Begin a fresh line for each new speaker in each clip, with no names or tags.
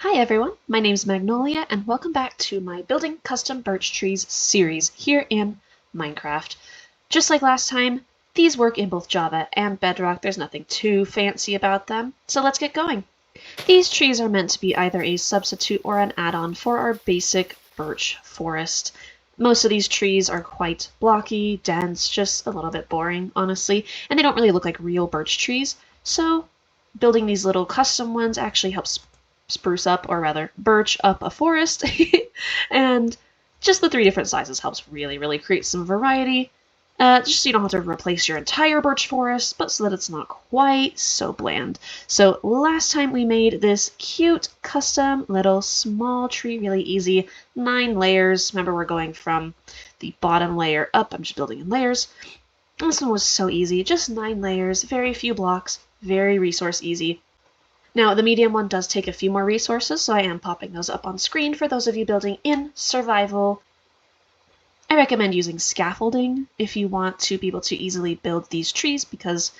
Hi everyone, my name's Magnolia and welcome back to my Building Custom Birch Trees series here in Minecraft. Just like last time, these work in both Java and Bedrock. There's nothing too fancy about them, so let's get going. These trees are meant to be either a substitute or an add-on for our basic birch forest. Most of these trees are quite blocky, dense, just a little bit boring, honestly, and they don't really look like real birch trees, so building these little custom ones actually helps spruce up, or rather birch up a forest. And just the three different sizes helps really create some variety, just so you don't have to replace your entire birch forest, but so that it's not quite so bland. So last time we made this cute custom little small tree, really easy, 9 layers. Remember, we're going from the bottom layer up. I'm just building in layers. This one was so easy, just 9 layers, very few blocks, very resource easy. Now, the medium one does take a few more resources, so I am popping those up on screen for those of you building in survival. I recommend using scaffolding if you want to be able to easily build these trees, because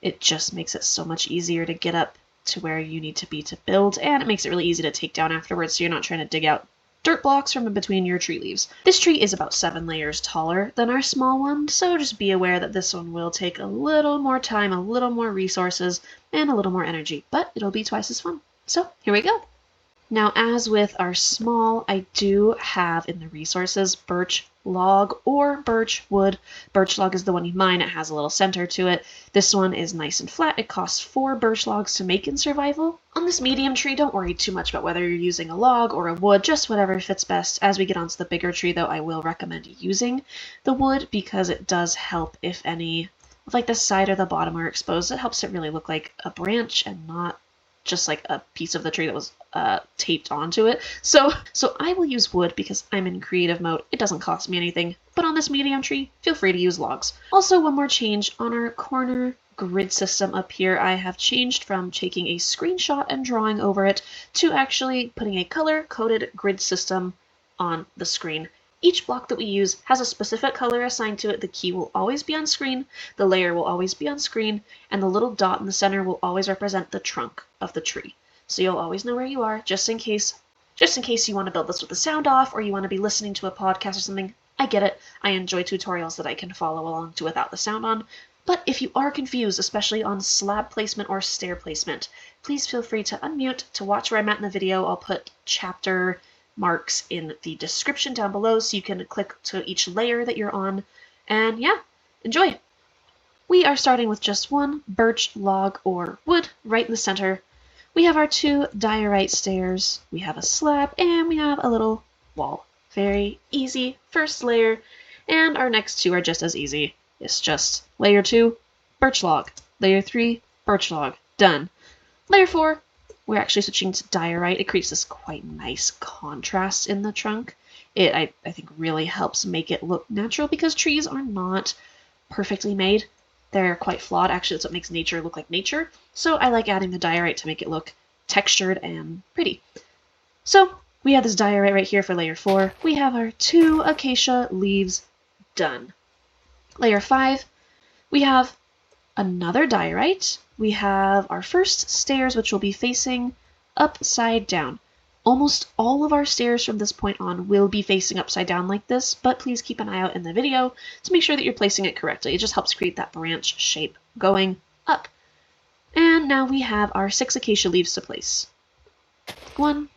it just makes it so much easier to get up to where you need to be to build, and it makes it really easy to take down afterwards, so you're not trying to dig out dirt blocks from in between your tree leaves. This tree is about 7 layers taller than our small one, so just be aware that this one will take a little more time, a little more resources, and a little more energy, but it'll be twice as fun. So here we go. Now, as with our small, I do have in the resources birch log or birch wood. Birch log is the one you mine. It has a little center to it. This one is nice and flat. It costs 4 birch logs to make in survival. On this medium tree, don't worry too much about whether you're using a log or a wood, just whatever fits best. As we get onto the bigger tree, though, I will recommend using the wood because it does help if any of like the side or the bottom are exposed. It helps it really look like a branch and not just like a piece of the tree that was taped onto it. So I will use wood because I'm in creative mode. It doesn't cost me anything. But on this medium tree, feel free to use logs. Also, one more change on our corner grid system up here. I have changed from taking a screenshot and drawing over it to actually putting a color-coded grid system on the screen. Each block that we use has a specific color assigned to it. The key will always be on screen, the layer will always be on screen, and the little dot in the center will always represent the trunk of the tree. So you'll always know where you are, just in case you want to build this with the sound off, or you want to be listening to a podcast or something. I get it. I enjoy tutorials that I can follow along to without the sound on. But if you are confused, especially on slab placement or stair placement, please feel free to unmute to watch where I'm at in the video. I'll put chapter marks in the description down below so you can click to each layer that you're on. And yeah, enjoy! We are starting with just 1 birch log or wood right in the center. We have our 2 diorite stairs, we have a slab, and we have a little wall. Very easy first layer, and our next 2 are just as easy. It's just layer 2, birch log. Layer 3, birch log. Done. Layer 4, we're actually switching to diorite. It creates this quite nice contrast in the trunk. It, I think, really helps make it look natural because trees are not perfectly made. They're quite flawed. Actually, that's what makes nature look like nature. So I like adding the diorite to make it look textured and pretty. So we have this diorite right here for layer 4. We have our 2 acacia leaves done. Layer 5, we have another diorite. We have our first stairs, which will be facing upside down. Almost all of our stairs from this point on will be facing upside down like this, but please keep an eye out in the video to make sure that you're placing it correctly. It just helps create that branch shape going up. And now we have our 6 acacia leaves to place. 1,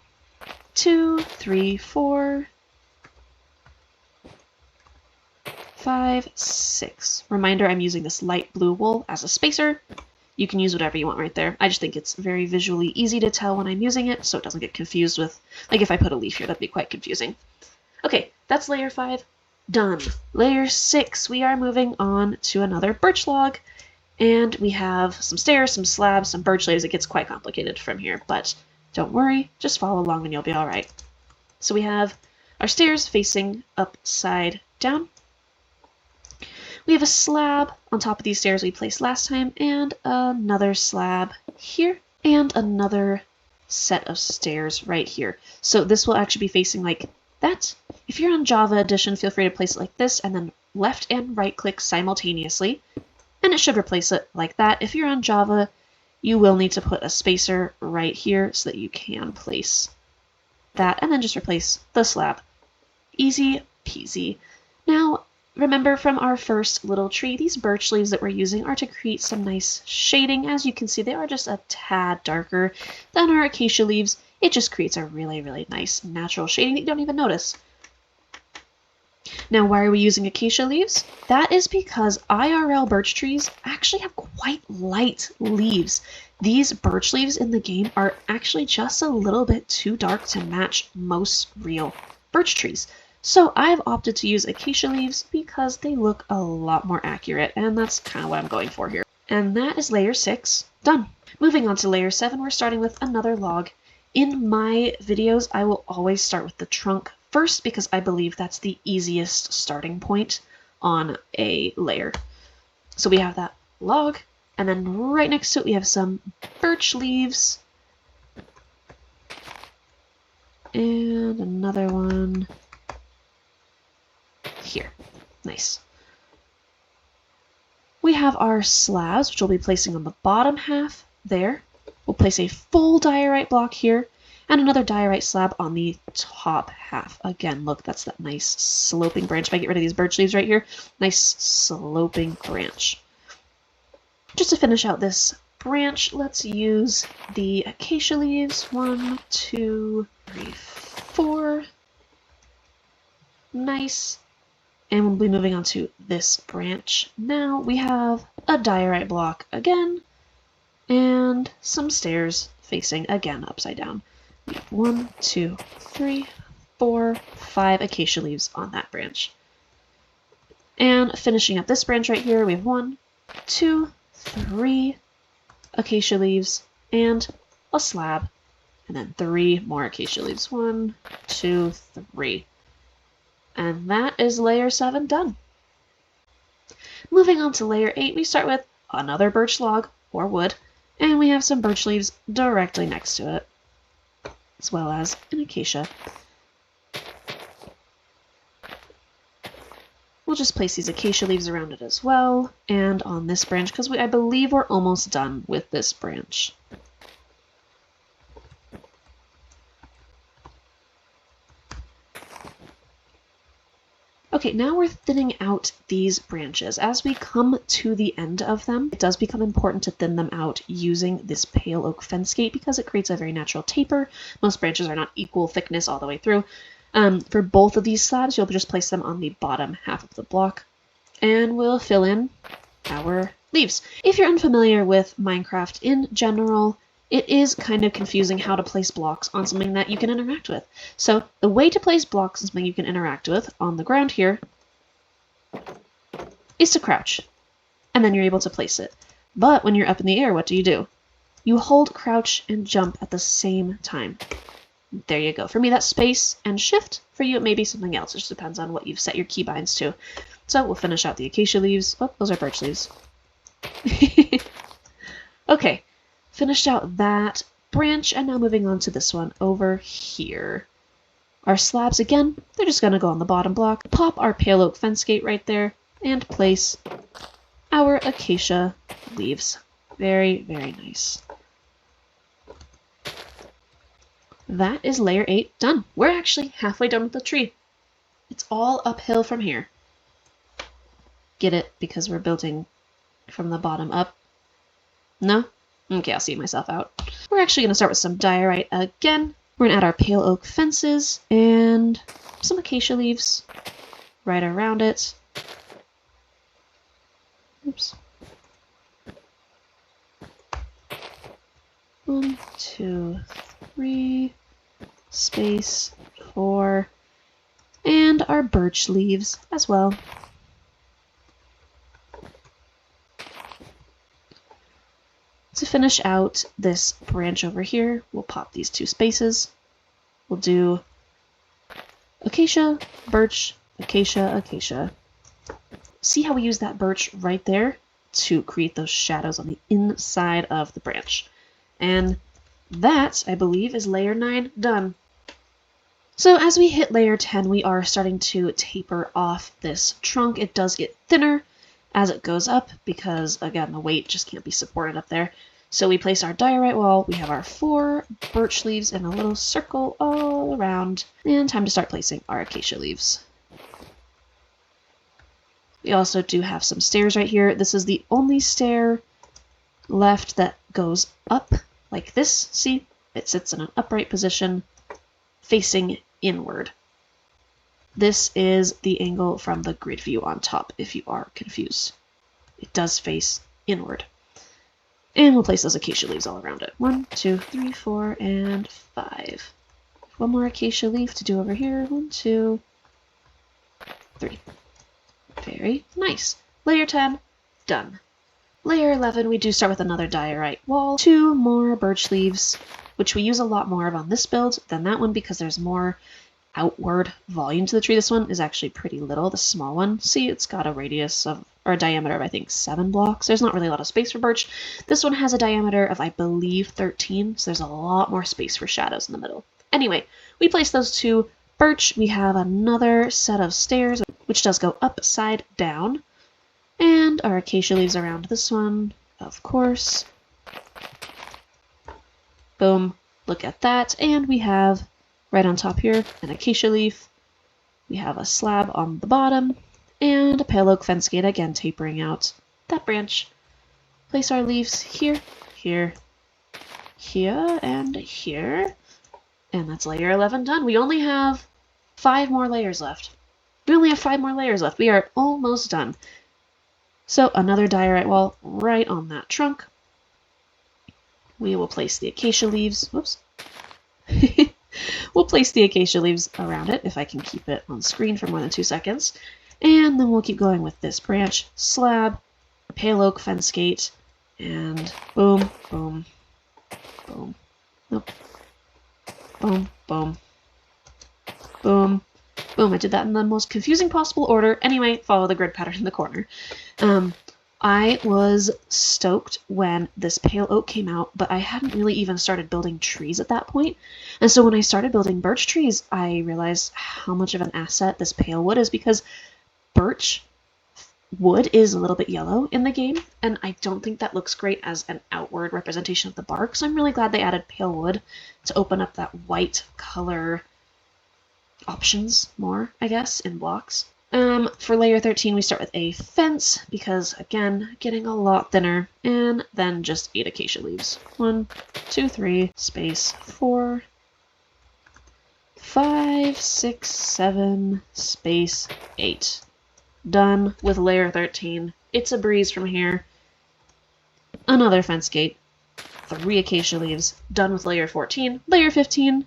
2, 3, 4, 5, 6. Reminder, I'm using this light blue wool as a spacer. You can use whatever you want right there. I just think it's very visually easy to tell when I'm using it, so it doesn't get confused with, like if I put a leaf here, that'd be quite confusing. Okay, that's layer 5. Done. Layer 6, we are moving on to another birch log, and we have some stairs, some slabs, some birch leaves. It gets quite complicated from here, but don't worry, just follow along and you'll be alright. So we have our stairs facing upside down. We have a slab on top of these stairs we placed last time, and another slab here, and another set of stairs right here. So this will actually be facing like that. If you're on Java Edition, feel free to place it like this, and then left and right click simultaneously, and it should replace it like that. If you're on Java, you will need to put a spacer right here so that you can place that, and then just replace the slab. Easy peasy. Now, remember from our first little tree, these birch leaves that we're using are to create some nice shading. As you can see, they are just a tad darker than our acacia leaves. It just creates a really, really nice natural shading that you don't even notice. Now, why are we using acacia leaves? That is because IRL birch trees actually have quite light leaves. These birch leaves in the game are actually just a little bit too dark to match most real birch trees. So I've opted to use acacia leaves because they look a lot more accurate, and that's kind of what I'm going for here. And that is layer 6 done. Moving on to layer 7, we're starting with another log. In my videos, I will always start with the trunk first because I believe that's the easiest starting point on a layer. So we have that log, and then right next to it we have some birch leaves. And another one here. Nice. We have our slabs, which we'll be placing on the bottom half there. We'll place a full diorite block here, and another diorite slab on the top half. Again, look, that's that nice sloping branch. If I get rid of these birch leaves right here, nice sloping branch. Just to finish out this branch, let's use the acacia leaves. 1, 2, 3, 4. Nice. And we'll be moving on to this branch. Now we have a diorite block again, and some stairs facing again upside down. We have 1, 2, 3, 4, 5 acacia leaves on that branch. And finishing up this branch right here, we have 1, 2, 3 acacia leaves and a slab, and then 3 more acacia leaves. 1, 2, 3. And that is layer 7 done. Moving on to layer 8, we start with another birch log or wood, and we have some birch leaves directly next to it, as well as an acacia. We'll just place these acacia leaves around it as well, and on this branch, because I believe we're almost done with this branch. Okay, now we're thinning out these branches. As we come to the end of them, it does become important to thin them out using this pale oak fence gate because it creates a very natural taper. Most branches are not equal thickness all the way through. For both of these slabs, you'll just place them on the bottom half of the block, and we'll fill in our leaves. If you're unfamiliar with Minecraft in general, it is kind of confusing how to place blocks on something that you can interact with. So the way to place blocks on something you can interact with on the ground here is to crouch, and then you're able to place it. But when you're up in the air, what do? You hold crouch and jump at the same time. There you go. For me, that's space and shift. For you, it may be something else. It just depends on what you've set your keybinds to. So we'll finish out the acacia leaves. Oh, those are birch leaves. Okay. Finished out that branch, and now moving on to this one over here. Our slabs, again, they're just going to go on the bottom block. Pop our pale oak fence gate right there, and place our acacia leaves. Very, very nice. That is layer 8 done. We're actually halfway done with the tree. It's all uphill from here. Get it? Because we're building from the bottom up? No? Okay, I'll see myself out. We're actually going to start with some diorite again. We're going to add our pale oak fences and some acacia leaves right around it. Oops. 1, 2, 3, space, 4, and our birch leaves as well. To finish out this branch over here, we'll pop these 2 spaces. We'll do acacia, birch, acacia, acacia. See how we use that birch right there to create those shadows on the inside of the branch. And that, I believe, is layer 9 done. So as we hit layer 10, we are starting to taper off this trunk. It does get thinner as it goes up because, again, the weight just can't be supported up there. So we place our diorite wall, we have our 4 birch leaves in a little circle all around, and time to start placing our acacia leaves. We also do have some stairs right here. This is the only stair left that goes up like this. See? It sits in an upright position facing inward. This is the angle from the grid view on top, if you are confused. It does face inward. And we'll place those acacia leaves all around it. 1, 2, 3, 4, and 5. One more acacia leaf to do over here. 1, 2, 3. Very nice. Layer 10, done. Layer 11, we do start with another diorite wall. 2 more birch leaves, which we use a lot more of on this build than that one because there's more outward volume to the tree. This one is actually pretty little, the small one. See, it's got a radius of, or a diameter of, I think, 7 blocks. There's not really a lot of space for birch. This one has a diameter of, I believe, 13, so there's a lot more space for shadows in the middle. Anyway, we place those 2 birch. We have another set of stairs, which does go upside down. And our acacia leaves around this one, of course. Boom. Look at that. And we have, right on top here, an acacia leaf. We have a slab on the bottom. And a pale oak fence gate, again tapering out that branch. Place our leaves here, here, here, and here. And that's layer 11 done. We only have 5 more layers left. We only have 5 more layers left. We are almost done. So another diorite wall right on that trunk. We will place the acacia leaves. Whoops. We'll place the acacia leaves around it if I can keep it on screen for more than 2 seconds. And then we'll keep going with this branch, slab, pale oak fence gate, and boom, boom, boom. Nope. Boom, boom, boom, boom. I did that in the most confusing possible order. Anyway, follow the grid pattern in the corner. I was stoked when this pale oak came out, but I hadn't really even started building trees at that point. And so when I started building birch trees, I realized how much of an asset this pale wood is because birch wood is a little bit yellow in the game, and I don't think that looks great as an outward representation of the bark, so I'm really glad they added pale wood to open up that white color options more, I guess, in blocks. For layer 13, we start with a fence, because, again, getting a lot thinner, and then just 8 acacia leaves. 1, 2, 3, space 4, 5, 6, 7, space 8. Done with layer 13. It's a breeze from here. Another fence gate. 3 acacia leaves. Done with layer 14. Layer 15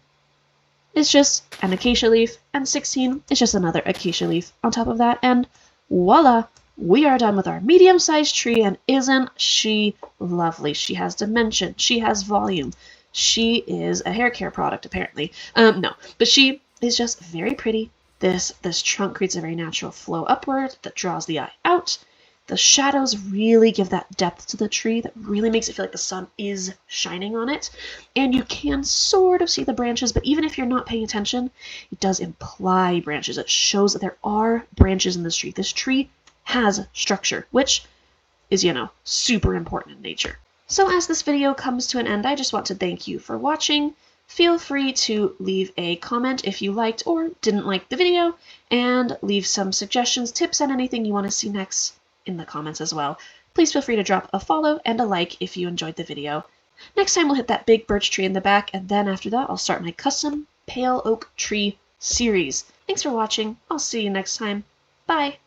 is just an acacia leaf, and 16 is just another acacia leaf on top of that, and voila! We are done with our medium-sized tree, and isn't she lovely? She has dimension. She has volume. She is a hair care product, apparently. No, but she is just very pretty. This trunk creates a very natural flow upward that draws the eye out. The shadows really give that depth to the tree that really makes it feel like the sun is shining on it. And you can sort of see the branches, but even if you're not paying attention, it does imply branches. It shows that there are branches in this tree. This tree has structure, which is, you know, super important in nature. So as this video comes to an end, I just want to thank you for watching. Feel free to leave a comment if you liked or didn't like the video, and leave some suggestions, tips, and anything you want to see next in the comments as well. Please feel free to drop a follow and a like if you enjoyed the video. Next time we'll hit that big birch tree in the back, and then after that I'll start my custom pale oak tree series. Thanks for watching. I'll see you next time. Bye!